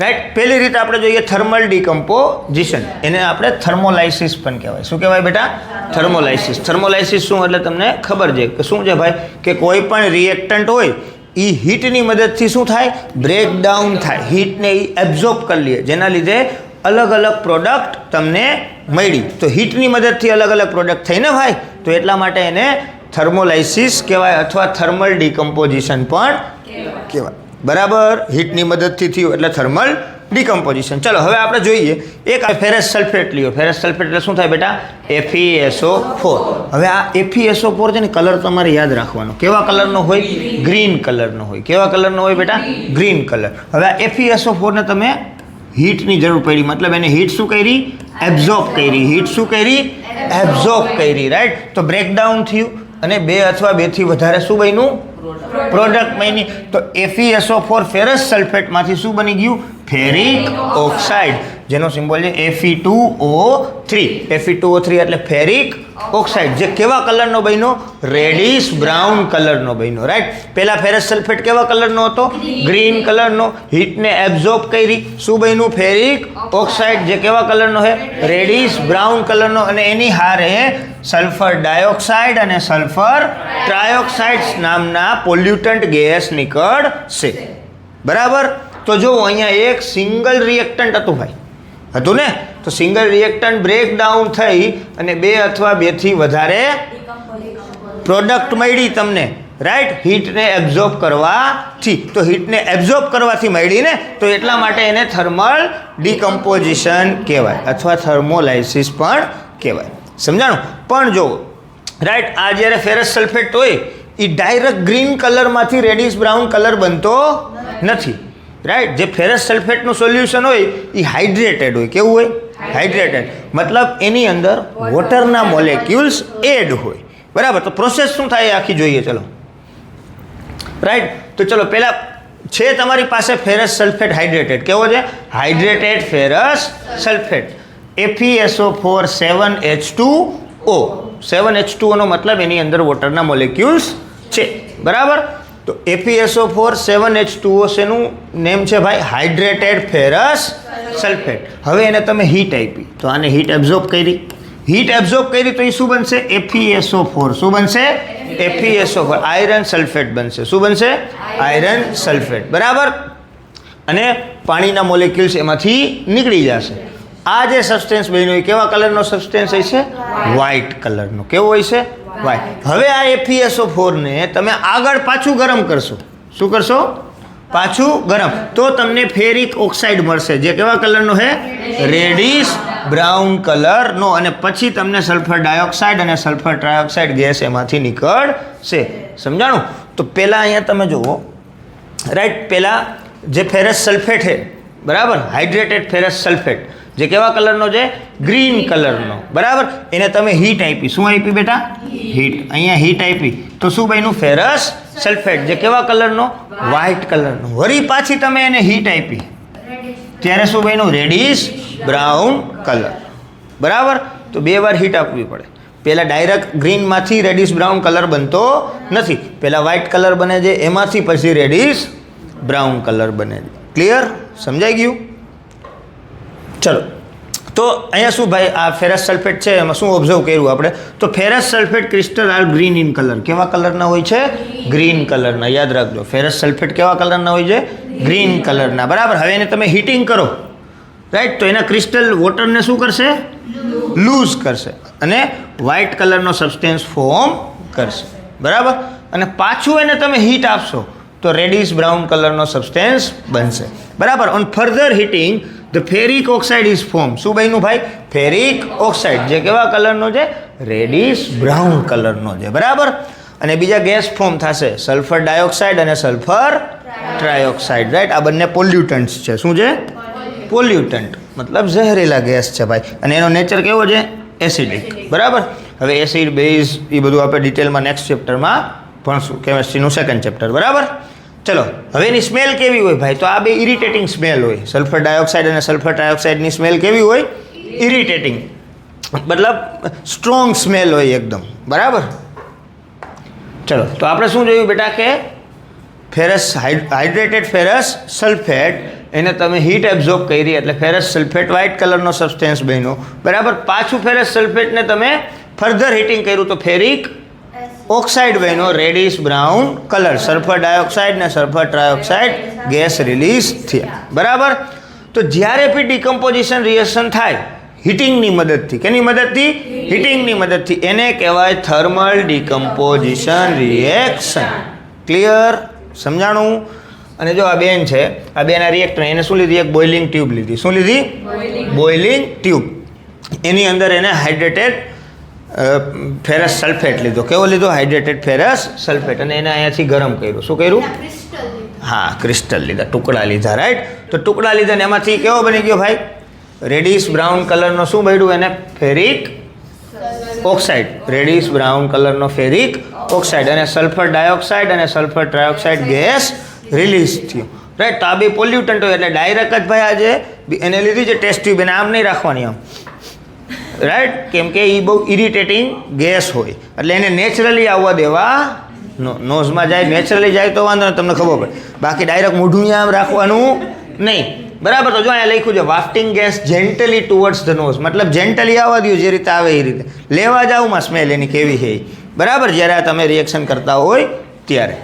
Right. પહેલી રીતે આપણે જોઈએ થર્મલ ડિકમ્પોઝિશન, એને આપણે થર્મોલાઇસિસ પણ કહેવાય. શું કહેવાય બેટા? થર્મોલાઇસિસ. થર્મોલાઇસિસ શું એટલે તમને ખબર છે કે શું છે ભાઈ, કે કોઈ પણ રિએક્ટન્ટ હોય એ હીટની મદદથી શું થાય? બ્રેકડાઉન થાય, હીટને એ એબ્ઝોર્બ કરી લે, જેના લીધે અલગ અલગ પ્રોડક્ટ તમને મળી. તો હીટની મદદથી અલગ અલગ પ્રોડક્ટ થઈને ભાઈ, તો એટલા માટે એને થર્મોલાઇસિસ કહેવાય અથવા થર્મલ ડિકમ્પોઝિશન પણ કહેવાય. બરાબર, હીટની મદદથી થયું એટલે થર્મલ ડિકમ્પોઝિશન. ચલો હવે આપણે જોઈએ એક ફેરસ સલ્ફેટ લ્યો. ફેરસ સલ્ફેટ એટલે શું થાય બેટા? FeSO4. હવે આ FeSO4 છે ને, કલર તમારે યાદ રાખવાનો. કેવા કલરનો હોય? ગ્રીન કલરનો હોય. કેવા કલરનો હોય બેટા? Green colour. હવે આ FeSO4 ને તમે હીટની જરૂર પડી, મતલબ એને હીટ શું કરી? એબ્ઝોર્બ કરી. હીટ શું કરી? એબ્ઝોર્બ કરી. રાઈટ. તો બ્રેકડાઉન થયું અને બે અથવા બેથી વધારે શું બન્યું? પ્રોડક્ટ બની. તો FeSO4 ફેરસ સલ્ફેટમાંથી શું બની ગયું? ફેરિક ઓક્સાઇડ, જેનો સિમ્બોલ છે Fe2O3. Fe2O3 એટલે ફેરિક ઓક્સાઇડ, જે કેવા કલરનો બન્યો? રેડિશ બ્રાઉન કલરનો બન્યો. રાઈટ. પહેલા ફેરસ સલ્ફેટ કેવા કલરનો હતો? ગ્રીન કલરનો. હીટને એબ્ઝોર્બ કરી, શું બન્યું? ફેરિક ઓક્સાઇડ, જે કેવા કલરનો છે? રેડિશ બ્રાઉન કલરનો. અને એની હારે સલ્ફર ડાયોક્સાઇડ અને સલ્ફર ટ્રાયોક્સાઇડ નામના પોલ્યુટન્ટ ગેસ નીકળશે. બરાબર. તો જો અહીંયા એક સિંગલ રિએક્ટન્ટ હતું ભાઈ, હતું ને? તો સિંગલ રિએક્ટન્ટ બ્રેકડાઉન થઈ અને બે અથવા બેથી વધારે પ્રોડક્ટ મળી તમને. રાઈટ. હીટને એબ્ઝોર્બ કરવાથી. તો હીટને એબ્ઝોર્બ કરવાથી મળી ને, તો એટલા માટે એને થર્મલ ડિકમ્પોઝિશન કહેવાય અથવા થર્મોલાઇસિસ પણ કહેવાય. સમજાણું? પણ જો રાઈટ, આ જ્યારે ફેરસ સલ્ફેટ હોય એ ડાયરેક્ટ ગ્રીન કલરમાંથી રેડિશ બ્રાઉન કલર બનતો નથી. રાઈટ. જે ફેરસ સલ્ફેટનું સોલ્યુશન હોય એ હાઇડ્રેટેડ હોય. કેવું હોય? હાઇડ્રેટેડ. મતલબ એની અંદર વોટરના મોલેક્યુલ્સ એડ હોય. બરાબર. તો પ્રોસેસ શું થાય એ આખી જોઈએ. ચલો. રાઈટ. તો ચલો પહેલાં છે તમારી પાસે ફેરસ સલ્ફેટ હાઇડ્રેટેડ. કેવો છે? Hydrated ferrous sulphate. FeSO4 7H2O. 7H2O નો મતલબ એની અંદર વોટરના મોલેક્યુલ્સ છે. બરાબર. તો FeSO4 7H2O શેનું નેમ છે ભાઈ? Hydrated ferrous sulphate. હવે એને તમે હીટ આપી, તો આને હીટ એબ્ઝોર્બ કરી. હીટ એબ્ઝોર્બ કરી તો એ શું બનશે? FeSO4. શું બનશે? FeSO4 આયરન સલ્ફેટ બનશે. શું બનશે? Iron sulphate. બરાબર. અને પાણીના મોલેક્યુલ્સ એમાંથી નીકળી જશે. આ જે સબસ્ટેન્સ બન્યો એ કેવા કલરનો સબસ્ટેન્સ હોય છે? વ્હાઇટ કલરનો. કેવો હોય છે? વ્હાઇટ. હવે આ FeSO4 ને તમે આગળ પાછું ગરમ કરશો. શું કરશો? પાછું ગરમ. તો તમને ફેરિક ઓક્સાઇડ મળશે, જે કેવા કલરનો છે? રેડિશ બ્રાઉન કલરનો. અને પછી તમને સલ્ફર ડાયોક્સાઇડ અને સલ્ફર ટ્રાયોક્સાઇડ ગેસ એમાંથી નીકળશે. સમજાણું? તો પહેલાં અહીંયા તમે જુઓ. રાઈટ. પહેલાં જે ફેરસ સલ્ફેટ છે, બરાબર, હાઇડ્રેટેડ ફેરસ સલ્ફેટ, જે કેવા કલરનો છે? ગ્રીન કલરનો. બરાબર. એને તમે હીટ આપી. શું આપી બેટા? હીટ. અહીંયા હીટ આપી તો શું બન્યું? ફેરસ સલ્ફેટ, જે કેવા કલરનો? વ્હાઇટ કલરનો. વળી પાછી તમે એને હીટ આપી ત્યારે શું બન્યું? Reddish brown colour. બરાબર. તો બે વાર હીટ આપવી પડે. પહેલાં ડાયરેક્ટ ગ્રીનમાંથી રેડિશ બ્રાઉન કલર બનતો નથી. પહેલાં વ્હાઇટ કલર બને છે, એમાંથી પછી રેડિશ બ્રાઉન કલર બને છે. ક્લિયર? સમજાઈ ગયું? ચલો. તો અહીંયા શું ભાઈ, આ ફેરસ સલ્ફેટ છે, એમાં શું ઓબ્ઝર્વ કર્યું આપણે? તો ferrous sulphate crystal are green in colour. કેવા કલરના હોય છે? ગ્રીન કલરના. યાદ રાખજો. ફેરસ સલ્ફેટ કેવા કલરના હોય છે? ગ્રીન કલરના. બરાબર. હવે એને તમે હીટિંગ કરો. રાઈટ. તો એના ક્રિસ્ટલ વોટરને શું કરશે? લૂઝ કરશે અને વ્હાઇટ કલરનો સબસ્ટેન્સ ફોર્મ કરશે. બરાબર. અને પાછું એને તમે હીટ આપશો તો રેડિશ બ્રાઉન કલરનો સબસ્ટેન્સ બનશે. બરાબર. On further heating the ferric oxide is form. શું બન્યું ભાઈ? ફેરિક ઓક્સાઇડ, જે કેવા કલરનો છે? રેડિશ બ્રાઉન કલરનો છે. બરાબર. અને બીજા ગેસ ફોર્મ થશે, સલ્ફર ડાયોક્સાઇડ અને સલ્ફર ટ્રાયોક્સાઇડ. રાઈટ. આ બંને પોલ્યુટન્ટ્સ છે. શું છે? પોલ્યુટન્ટ. મતલબ ઝેરીલા ગેસ છે ભાઈ. અને એનો નેચર કેવો છે? એસિડિક. બરાબર. હવે એસિડ, બેઝ એ બધું આપણે ડિટેલમાં નેક્સ્ટ ચેપ્ટરમાં ભણશું, કેમેસ્ટ્રીનું સેકન્ડ ચેપ્ટર. બરાબર. ચલો. હવે એની સ્મેલ કેવી હોય ભાઈ? તો આ બે ઇરિટેટિંગ સ્મેલ હોય. સલ્ફર ડાયોક્સાઇડ અને સલ્ફર ટ્રાયોક્સાઇડની સ્મેલ કેવી હોય? ઇરિટેટિંગ. મતલબ સ્ટ્રોંગ સ્મેલ હોય એકદમ. બરાબર. ચલો. તો આપણે શું જોયું બેટા કે ફેરસ હાઇડ્રેટેડ ફેરસ સલ્ફેટ એને તમે હીટ એબ્ઝોર્બ કરી એટલે ફેરસ સલ્ફેટ વ્હાઇટ કલરનો સબસ્ટેન્સ બન્યો, બરાબર. પાછું ફેરસ સલ્ફેટને તમે ફર્ધર હીટિંગ કર્યું તો ફેરિક ઓક્સાઇડ બન્યો, reddish brown colour. Sulphur dioxide ને સલ્ફર ટ્રાયોક્સાઇડ ગેસ રિલીઝ થયા, બરાબર. તો જ્યારે બી ડિકમ્પોઝિશન રિએક્શન થાય હીટિંગની મદદથી, કેની મદદથી? હીટિંગની મદદથી, એને કહેવાય થર્મલ ડિકમ્પોઝિશન રિએક્શન. ક્લિયર? સમજાણું? અને જો આ બેન છે, આ બેના રિએક્ટર એને શું લીધી? એક બોઇલિંગ ટ્યુબ લીધી. શું લીધી? Boiling tube. એની અંદર એને હાઇડ્રેટેડ ફેરસ સલ્ફેટ લીધો. કેવો લીધો? Hydrated ferrous sulphate. અને એને અહીંયાથી ગરમ કર્યું. શું કર્યું? હા, ક્રિસ્ટલ લીધા, ટુકડા લીધા, રાઈટ. તો ટુકડા લીધા ને એમાંથી કેવો બની ગયો ભાઈ? રેડિશ બ્રાઉન કલરનો શું બન્યું? એને ફેરિક ઓક્સાઇડ. રેડિશ બ્રાઉન કલરનો ફેરિક ઓક્સાઇડ અને સલ્ફર ડાયોક્સાઇડ અને સલ્ફર ટ્રાયોક્સાઇડ ગેસ રિલીઝ થયું, રાઈટ. તો આ બે પોલ્યુટન્ટ હોય એટલે ડાયરેક્ટ જ ભાઈ આજે એને લીધી છે ટેસ્ટ ટ્યુબ, એને આમ નહીં રાખવાની આમ, રાઈટ. કેમ કે એ બહુ ઇરિટેટિંગ ગેસ હોય એટલે એને નેચરલી આવવા દેવા. નોઝમાં જાય નેચરલી જાય તો વાંધો તમને ખબર પડે, બાકી ડાયરેક્ટ મોઢું આમ રાખવાનું નહીં, બરાબર. તો જો અહીંયા લખ્યું છે wafting gas gently towards the nose, મતલબ જેન્ટલી આવવા દો, જે રીતે આવે એ રીતે લેવા જાવમાં સ્મેલ એની કેવી છે, બરાબર. જ્યારે તમે રિએક્શન કરતા હોય ત્યારે.